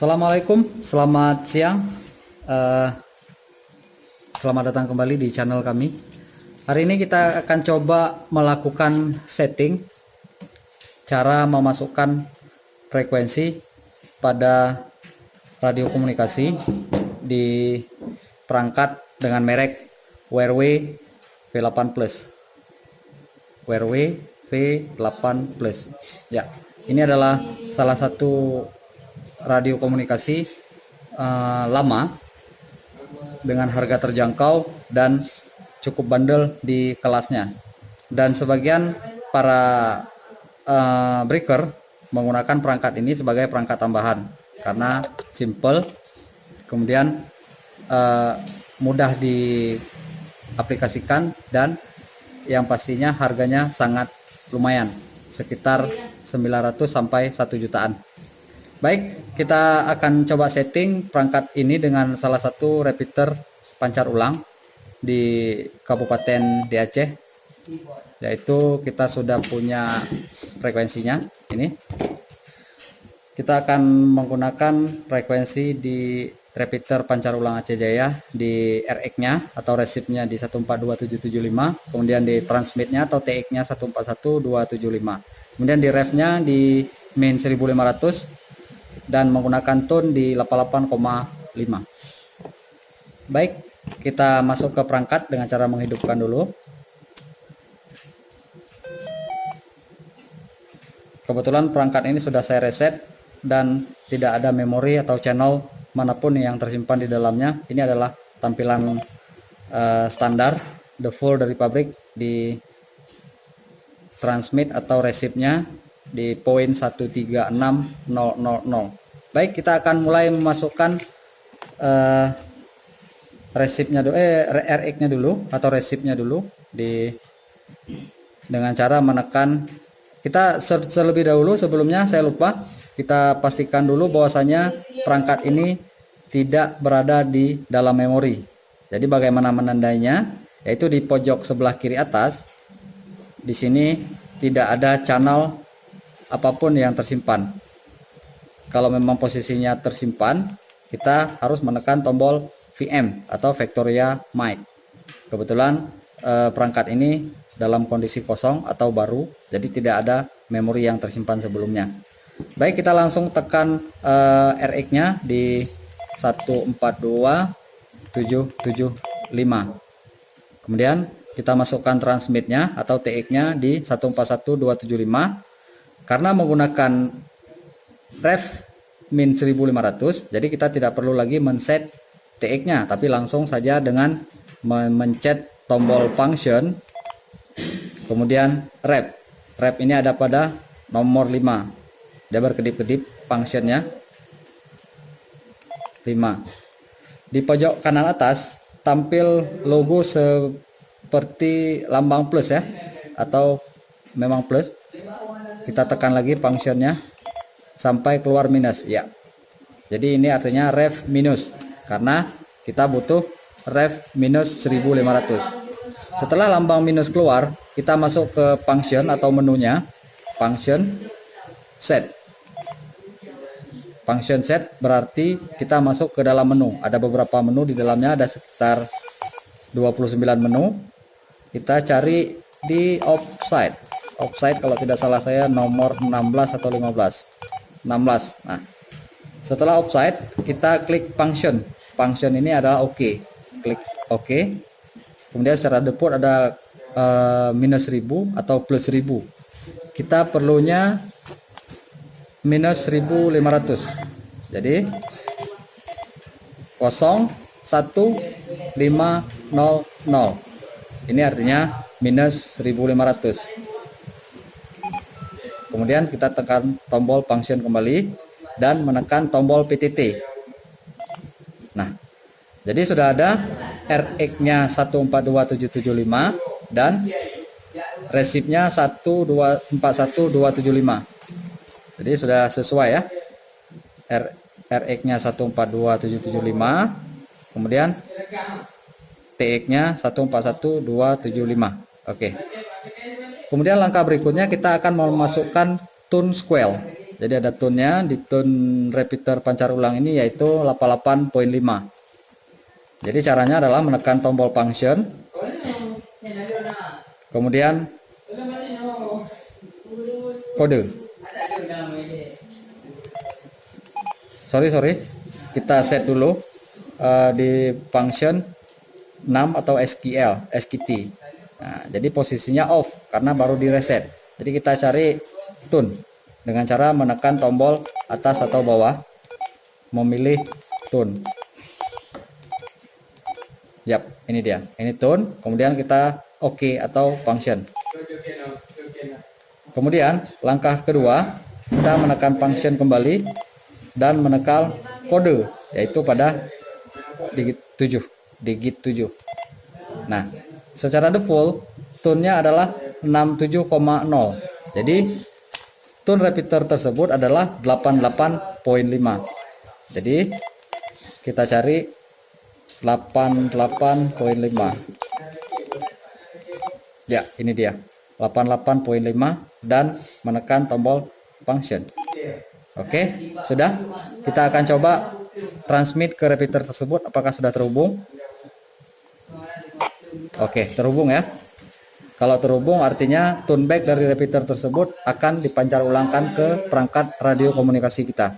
Assalamualaikum, selamat siang. Eh, Selamat datang kembali di channel kami. Hari ini kita akan coba melakukan setting cara memasukkan frekuensi pada radio komunikasi di perangkat dengan merek Wearway V8 Plus. Wearway V8 Plus. Ya, ini adalah salah satu radio komunikasi lama dengan harga terjangkau dan cukup bandel di kelasnya. Dan sebagian para breaker menggunakan perangkat ini sebagai perangkat tambahan karena simple, kemudian mudah diaplikasikan, dan yang pastinya harganya sangat lumayan, sekitar 900 sampai 1 jutaan. Baik, kita akan coba setting perangkat ini dengan salah satu repeater pancar ulang di Kabupaten di Aceh, yaitu kita sudah punya frekuensinya. Ini kita akan menggunakan frekuensi di repeater pancar ulang Aceh Jaya di RX-nya atau resipnya di 142775, kemudian di transmitnya atau TX-nya 141275, kemudian di ref-nya di main 1500 dan menggunakan tone di 88,5. Baik, kita masuk ke perangkat dengan cara menghidupkan dulu. Kebetulan perangkat ini sudah saya reset dan tidak ada memori atau channel manapun yang tersimpan di dalamnya. Ini adalah tampilan standar default dari pabrik di transmit atau resipnya di poin 136000. Baik, kita akan mulai memasukkan resipnya dulu, RX-nya dulu atau resipnya dulu dengan cara menekan. Kita terlebih dahulu, sebelumnya saya lupa, kita pastikan dulu bahwasanya perangkat ini tidak berada di dalam memori. Jadi bagaimana menandainya? Yaitu di pojok sebelah kiri atas. Di sini tidak ada channel apapun yang tersimpan. Kalau memang posisinya tersimpan, kita harus menekan tombol VM atau Victoria Mic. Kebetulan perangkat ini dalam kondisi kosong atau baru, jadi tidak ada memori yang tersimpan sebelumnya. Baik, kita langsung tekan RX-nya di 142775. Kemudian kita masukkan transmitnya atau TX-nya di 141275. Karena menggunakan ref min 1500, jadi kita tidak perlu lagi men-set TX-nya, tapi langsung saja dengan mencet tombol function, kemudian rep. Rep ini ada pada nomor 5. Dia berkedip-kedip functionnya 5. Di pojok kanan atas tampil logo seperti lambang plus ya, atau memang plus. Kita tekan lagi functionnya sampai keluar minus ya. Jadi ini artinya ref minus, karena kita butuh ref minus 1500. Setelah lambang minus keluar, kita masuk ke function atau menunya, function set. Function set berarti kita masuk ke dalam menu. Ada beberapa menu di dalamnya, ada sekitar 29 menu. Kita cari di offside. Offside kalau tidak salah saya nomor 16 atau 15. 16. Nah, setelah offside kita klik function. Function ini adalah OK. Klik OK. Kemudian secara default ada minus 1000 atau plus 1000. Kita perlunya minus 1500. Jadi 01500. Ini artinya minus 1500. Kemudian kita tekan tombol function kembali dan menekan tombol PTT. Nah, jadi sudah ada RX-nya 142775 dan resipnya 141275. Jadi sudah sesuai ya. RX-nya 142775, kemudian TX-nya 141275. Oke. Kemudian langkah berikutnya kita akan memasukkan tune square. Jadi ada tune-nya, di tune repeater pancar ulang ini yaitu 88.5. Jadi caranya adalah menekan tombol function, kemudian kode. Sorry, kita set dulu di function 6 atau SQT. Nah, jadi posisinya off karena baru di reset. Jadi kita cari tune dengan cara menekan tombol atas atau bawah, memilih tune. Yap, ini dia. Ini tune. Kemudian kita OK atau function. Kemudian langkah kedua, kita menekan function kembali dan menekan kode, yaitu pada digit 7. Nah, secara default tune-nya adalah 67,0. Jadi tune repeater tersebut adalah 88.5. Jadi kita cari 88.5. Ya, ini dia. 88.5 dan menekan tombol function. Oke, sudah. Kita akan coba transmit ke repeater tersebut apakah sudah terhubung. Oke, terhubung ya. Kalau terhubung artinya tune back dari repeater tersebut akan dipancar ulangkan ke perangkat radio komunikasi kita.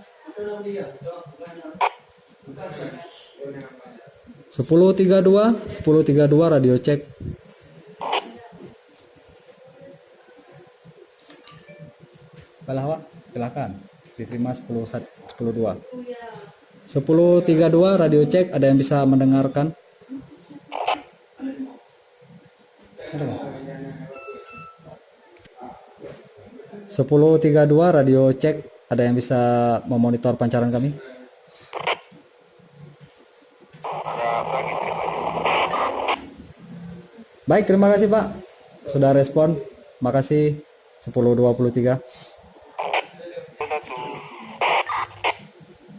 1032 radio cek. Silakan diterima 10.2. 1032 radio cek, ada yang bisa mendengarkan? 1032 radio cek, ada yang bisa memonitor pancaran kami? Baik, terima kasih Pak sudah respon. Makasih. 1023.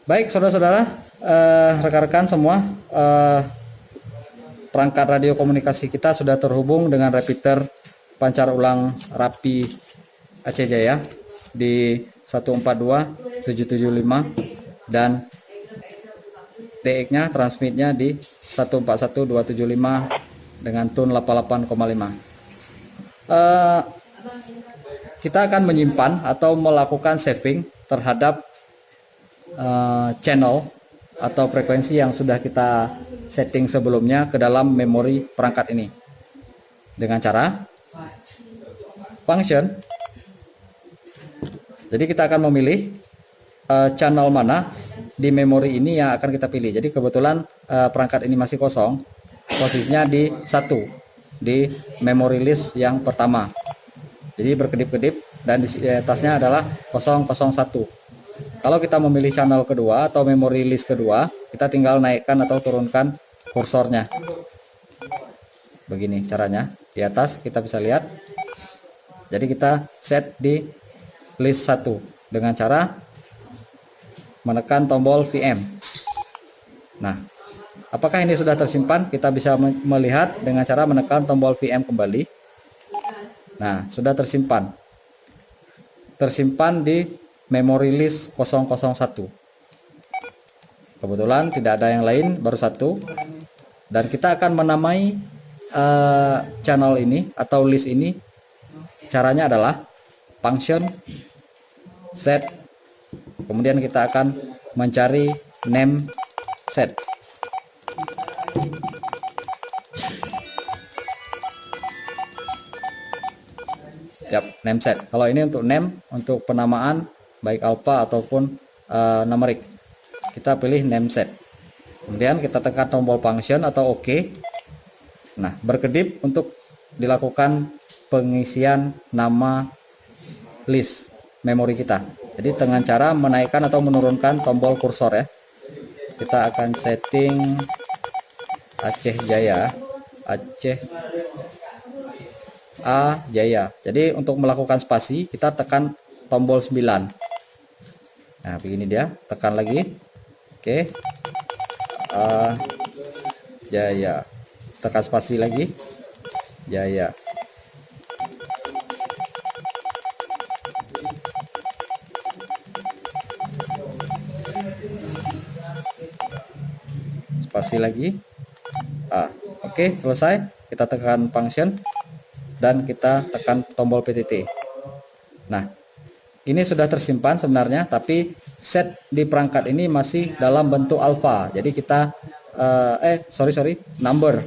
Baik, saudara-saudara, rekan-rekan semua, perangkat radio komunikasi kita sudah terhubung dengan repeater pancar ulang Rapi Aceh Jaya di 142775 dan TX-nya transmitnya di 141275 dengan tune 88,5. Kita akan menyimpan atau melakukan saving terhadap channel atau frekuensi yang sudah kita setting sebelumnya ke dalam memori perangkat ini dengan cara function. Jadi kita akan memilih channel mana di memori ini yang akan kita pilih. Jadi kebetulan perangkat ini masih kosong, posisinya di 1 di memory list yang pertama. Jadi berkedip-kedip dan di atasnya adalah 001. Kalau kita memilih channel kedua atau memory list kedua, kita tinggal naikkan atau turunkan kursornya. Begini caranya. Di atas kita bisa lihat. Jadi kita set di list 1 dengan cara menekan tombol VM. Nah, apakah ini sudah tersimpan? Kita bisa melihat dengan cara menekan tombol VM kembali. Nah, sudah tersimpan. Tersimpan di memory list 001. Kebetulan tidak ada yang lain, baru 1. Dan kita akan menamai channel ini atau list ini. Caranya adalah function set. Kemudian kita akan mencari name set. Yap, name set. Kalau ini untuk name, untuk penamaan baik alpha ataupun numerik, kita pilih name set. Kemudian kita tekan tombol function atau OK. Nah, berkedip untuk dilakukan pengisian nama list memori kita. Jadi dengan cara menaikkan atau menurunkan tombol kursor ya. Kita akan setting Aceh Jaya, Aceh A Jaya. Jadi untuk melakukan spasi kita tekan tombol 9. Nah, begini dia, tekan lagi. Oke. A Jaya. Tekan spasi lagi. Jaya. Pasti lagi. Oke, selesai. Kita tekan function dan kita tekan tombol PTT. Nah, ini sudah tersimpan sebenarnya, tapi set di perangkat ini masih dalam bentuk alpha. Jadi kita number.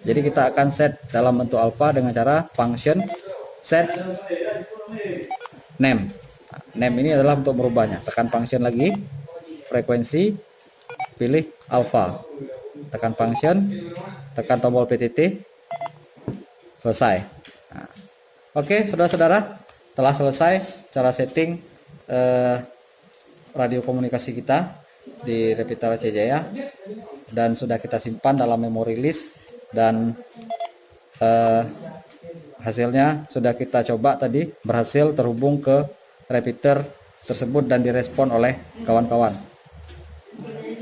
Jadi kita akan set dalam bentuk alpha dengan cara function set name. Name ini adalah untuk merubahnya. Tekan function lagi, frekuensi, pilih alpha. Tekan function, tekan tombol PTT, selesai. Nah, oke, saudara-saudara, telah selesai cara setting radio komunikasi kita di Repeater AC Jaya, dan sudah kita simpan dalam memori list, dan hasilnya sudah kita coba tadi, berhasil terhubung ke repeater tersebut dan direspon oleh kawan-kawan.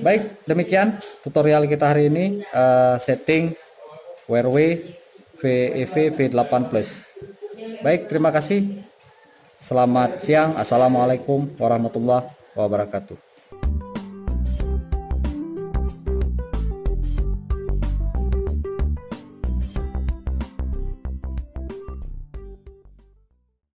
Baik, demikian tutorial kita hari ini, setting Wearway VEV V8 Plus. Baik, terima kasih. Selamat siang. Assalamualaikum warahmatullahi wabarakatuh.